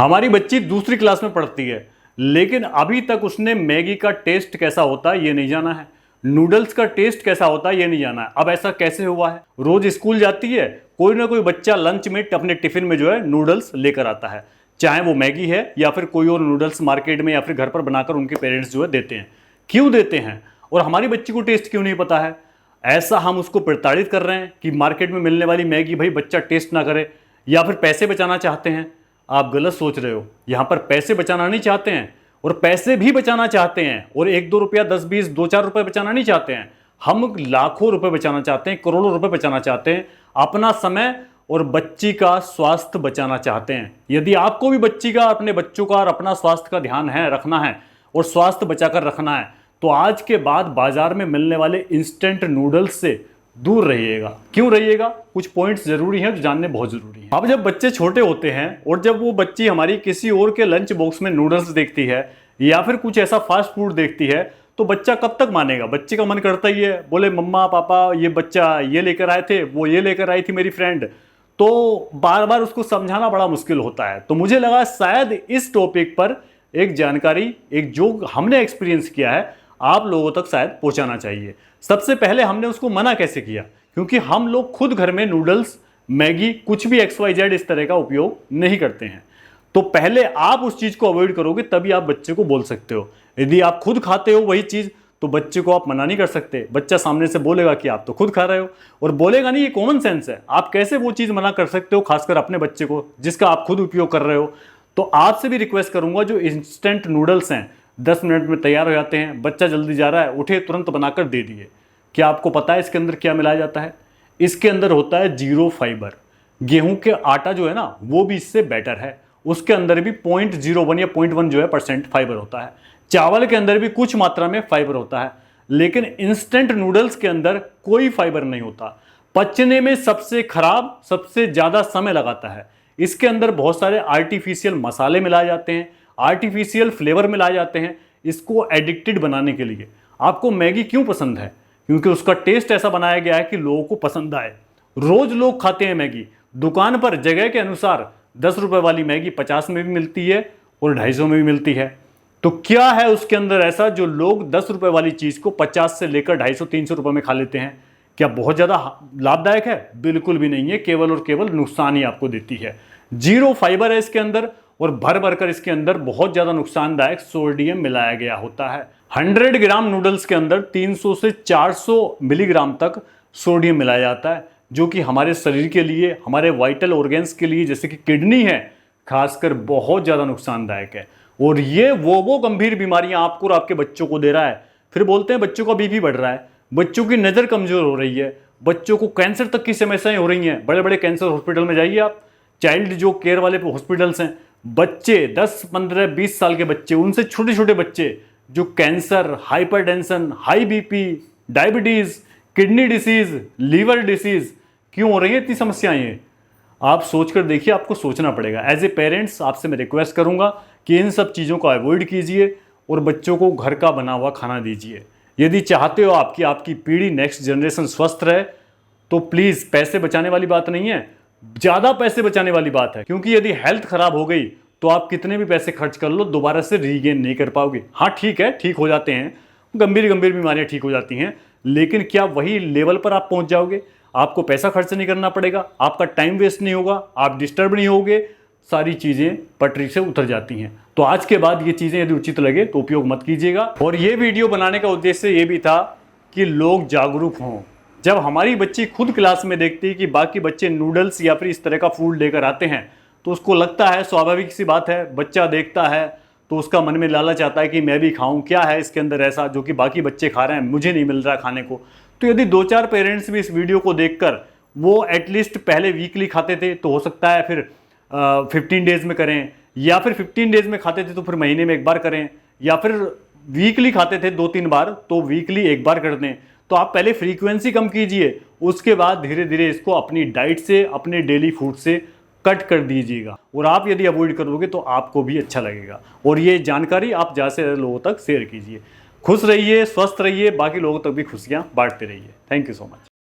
हमारी बच्ची दूसरी क्लास में पढ़ती है, लेकिन अभी तक उसने मैगी का टेस्ट कैसा होता है ये नहीं जाना है, नूडल्स का टेस्ट कैसा होता है ये नहीं जाना है। अब ऐसा कैसे हुआ है? रोज स्कूल जाती है, कोई ना कोई बच्चा लंच में अपने टिफिन में जो है नूडल्स लेकर आता है, चाहे वो मैगी है या फिर कोई और नूडल्स मार्केट में या फिर घर पर बनाकर उनके पेरेंट्स जो है देते हैं। क्यों देते हैं? और हमारी बच्ची को टेस्ट क्यों नहीं पता है? ऐसा हम उसको प्रताड़ित कर रहे हैं कि मार्केट में मिलने वाली मैगी भाई बच्चा टेस्ट ना करे, या फिर पैसे बचाना चाहते हैं? आप गलत सोच रहे हो। यहां पर पैसे बचाना नहीं चाहते हैं, और पैसे भी बचाना चाहते हैं, और 1-2 रुपया 10-20 2-4 रुपए बचाना नहीं चाहते हैं। हम लाखों रुपए बचाना चाहते हैं, करोड़ों रुपए बचाना चाहते हैं, अपना समय और बच्ची का स्वास्थ्य बचाना चाहते हैं। यदि आपको भी बच्ची का, अपने बच्चों का और अपना स्वास्थ्य का ध्यान है, रखना है और स्वास्थ्य बचाकर रखना है, तो आज के बाद बाजार में मिलने वाले इंस्टेंट नूडल्स से दूर रहिएगा। क्यों रहिएगा? कुछ पॉइंट्स जरूरी हैं जो जानने बहुत जरूरी हैं। अब जब बच्चे छोटे होते हैं और जब वो बच्ची हमारी किसी और के लंच बॉक्स में नूडल्स देखती है या फिर कुछ ऐसा फास्ट फूड देखती है, तो बच्चा कब तक मानेगा? बच्चे का मन करता ही है, बोले मम्मा पापा ये बच्चा ये लेकर आए थे, वो ये लेकर आई थी मेरी फ्रेंड, तो बार बार उसको समझाना बड़ा मुश्किल होता है। तो मुझे लगा शायद इस टॉपिक पर एक जानकारी, एक जो हमने एक्सपीरियंस किया है, आप लोगों तक शायद पहुंचाना चाहिए। सबसे पहले हमने उसको मना कैसे किया, क्योंकि हम लोग खुद घर में नूडल्स, मैगी, कुछ भी XYZ इस तरह का उपयोग नहीं करते हैं। तो पहले आप उस चीज को अवॉइड करोगे तभी आप बच्चे को बोल सकते हो। यदि आप खुद खाते हो वही चीज, तो बच्चे को आप मना नहीं कर सकते। बच्चा सामने से बोलेगा कि आप तो खुद खा रहे हो, और बोलेगा नहीं, ये कॉमन सेंस है। आप कैसे वो चीज मना कर सकते हो, खासकर अपने बच्चे को जिसका आप खुद उपयोग कर रहे हो। तो आपसे भी रिक्वेस्ट करूंगा, जो इंस्टेंट नूडल्स हैं 10 मिनट में तैयार हो जाते हैं, बच्चा जल्दी जा रहा है, उठे तुरंत बनाकर दे दिए। क्या आपको पता है इसके अंदर क्या मिलाया जाता है? इसके अंदर होता है 0 फाइबर। गेहूं के आटा जो है ना, वो भी इससे बेटर है, उसके अंदर भी 0.01 या 0.1 जो है % फाइबर होता है। चावल के अंदर भी कुछ मात्रा में फाइबर होता है, लेकिन इंस्टेंट नूडल्स के अंदर कोई फाइबर नहीं होता। पचने में सबसे खराब, सबसे ज्यादा समय लगाता है। इसके अंदर बहुत सारे आर्टिफिशियल मसाले मिलाए जाते हैं, आर्टिफिशियल फ्लेवर मिलाए जाते हैं, इसको एडिक्टेड बनाने के लिए। आपको मैगी क्यों पसंद है? क्योंकि उसका टेस्ट ऐसा बनाया गया है कि लोगों को पसंद आए। रोज लोग खाते हैं मैगी। दुकान पर जगह के अनुसार 10 रुपए वाली मैगी 50 में भी मिलती है और 250 में भी मिलती है। तो क्या है उसके अंदर ऐसा जो लोग 10 रुपए वाली चीज को 50 से लेकर 250-300 रुपए में खा लेते हैं? क्या बहुत ज्यादा लाभदायक है? बिल्कुल भी नहीं है, केवल और केवल नुकसान ही आपको देती है। 0 फाइबर है इसके अंदर, और भर भर कर इसके अंदर बहुत ज्यादा नुकसानदायक सोडियम मिलाया गया होता है। 100 ग्राम नूडल्स के अंदर 300 से 400 मिलीग्राम तक सोडियम मिलाया जाता है, जो कि हमारे शरीर के लिए, हमारे वाइटल ऑर्गेन्स के लिए, जैसे कि किडनी है, खासकर बहुत ज्यादा नुकसानदायक है। और ये वो गंभीर बीमारियां आपको और आपके बच्चों को दे रहा है। फिर बोलते हैं बच्चों का बीपी बढ़ रहा है, बच्चों की नजर कमजोर हो रही है, बच्चों को कैंसर तक की समस्याएं हो रही हैं। बड़े बड़े कैंसर हॉस्पिटल में जाइए आप, चाइल्ड जो केयर वाले हॉस्पिटल्स हैं, बच्चे 10, 15, 20 साल के बच्चे, उनसे छोटे छोटे बच्चे जो cancer, hypertension, high BP, diabetes, kidney disease, liver disease, क्यों हो रही है इतनी समस्याएं हैं? आप सोचकर देखिए, आपको सोचना पड़ेगा। एज ए पेरेंट्स आपसे मैं रिक्वेस्ट करूंगा कि इन सब चीज़ों को अवॉइड कीजिए और बच्चों को घर का बना हुआ खाना दीजिए। यदि चाहते हो आपकी आपकी पीढ़ी, नेक्स्ट जनरेशन स्वस्थ रहे, तो प्लीज़, पैसे बचाने वाली बात नहीं है, ज़्यादा पैसे बचाने वाली बात है। क्योंकि यदि हेल्थ खराब हो गई तो आप कितने भी पैसे खर्च कर लो, दोबारा से रीगेन नहीं कर पाओगे। हाँ ठीक है, ठीक हो जाते हैं, गंभीर बीमारियां ठीक हो जाती हैं, लेकिन क्या वही लेवल पर आप पहुंच जाओगे? आपको पैसा खर्च नहीं करना पड़ेगा, आपका टाइम वेस्ट नहीं होगा, आप डिस्टर्ब नहीं होगे, सारी चीज़ें पटरी से उतर जाती हैं। तो आज के बाद ये चीज़ें यदि उचित लगे तो उपयोग मत कीजिएगा। और ये वीडियो बनाने का उद्देश्य ये भी था कि लोग जागरूक हों। जब हमारी बच्ची खुद क्लास में देखती है कि बाकी बच्चे नूडल्स या फिर इस तरह का फूड लेकर आते हैं, तो उसको लगता है, स्वाभाविक सी बात है, बच्चा देखता है तो उसका मन में लालच आता है कि मैं भी खाऊं, क्या है इसके अंदर ऐसा जो कि बाकी बच्चे खा रहे हैं, मुझे नहीं मिल रहा खाने को। तो यदि 2-4 पेरेंट्स भी इस वीडियो को देखकर वो एटलीस्ट पहले वीकली खाते थे, तो हो सकता है फिर 15 डेज में करें, या फिर 15 डेज में खाते थे तो फिर महीने में 1 बार करें, या फिर वीकली खाते थे 2-3 बार तो वीकली 1 बार कर दें। तो आप पहले फ्रीक्वेंसी कम कीजिए, उसके बाद धीरे धीरे इसको अपनी डाइट से, अपने डेली फूड से कट कर दीजिएगा। और आप यदि अवॉइड करोगे तो आपको भी अच्छा लगेगा। और ये जानकारी आप ज़्यादा से ज़्यादा लोगों तक शेयर कीजिए। खुश रहिए, स्वस्थ रहिए, बाकी लोगों तक भी खुशियाँ बांटते रहिए। Thank you so much.